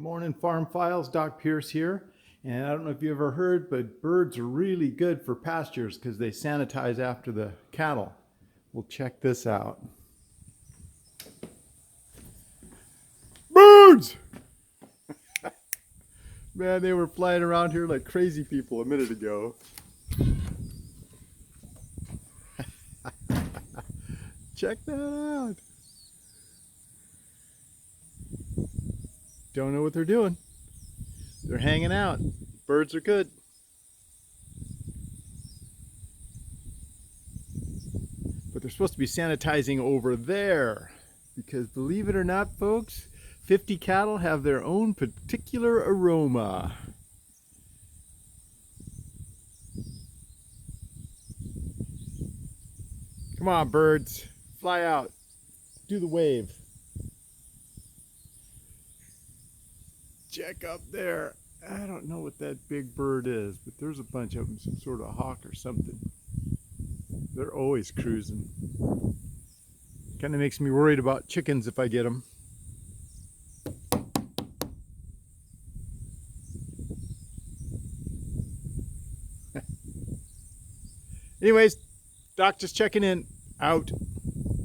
Morning, Farm Files. Doc Pierce here. And I don't know if you ever heard, but birds are really good for pastures because they sanitize after the cattle. We'll check this out. Birds! Man, they were flying around here like crazy people a minute ago. Check that out. Don't know what they're doing. They're hanging out. Birds are good. But they're supposed to be sanitizing over there. Because believe it or not, folks, 50 cattle have their own particular aroma. Come on, birds. Fly out. Do the wave. Check up there. I don't know what that big bird is, but there's a bunch of them, some sort of hawk or something. They're always cruising. Kind of makes me worried about chickens if I get them. Anyways, Doc just checking in. Out.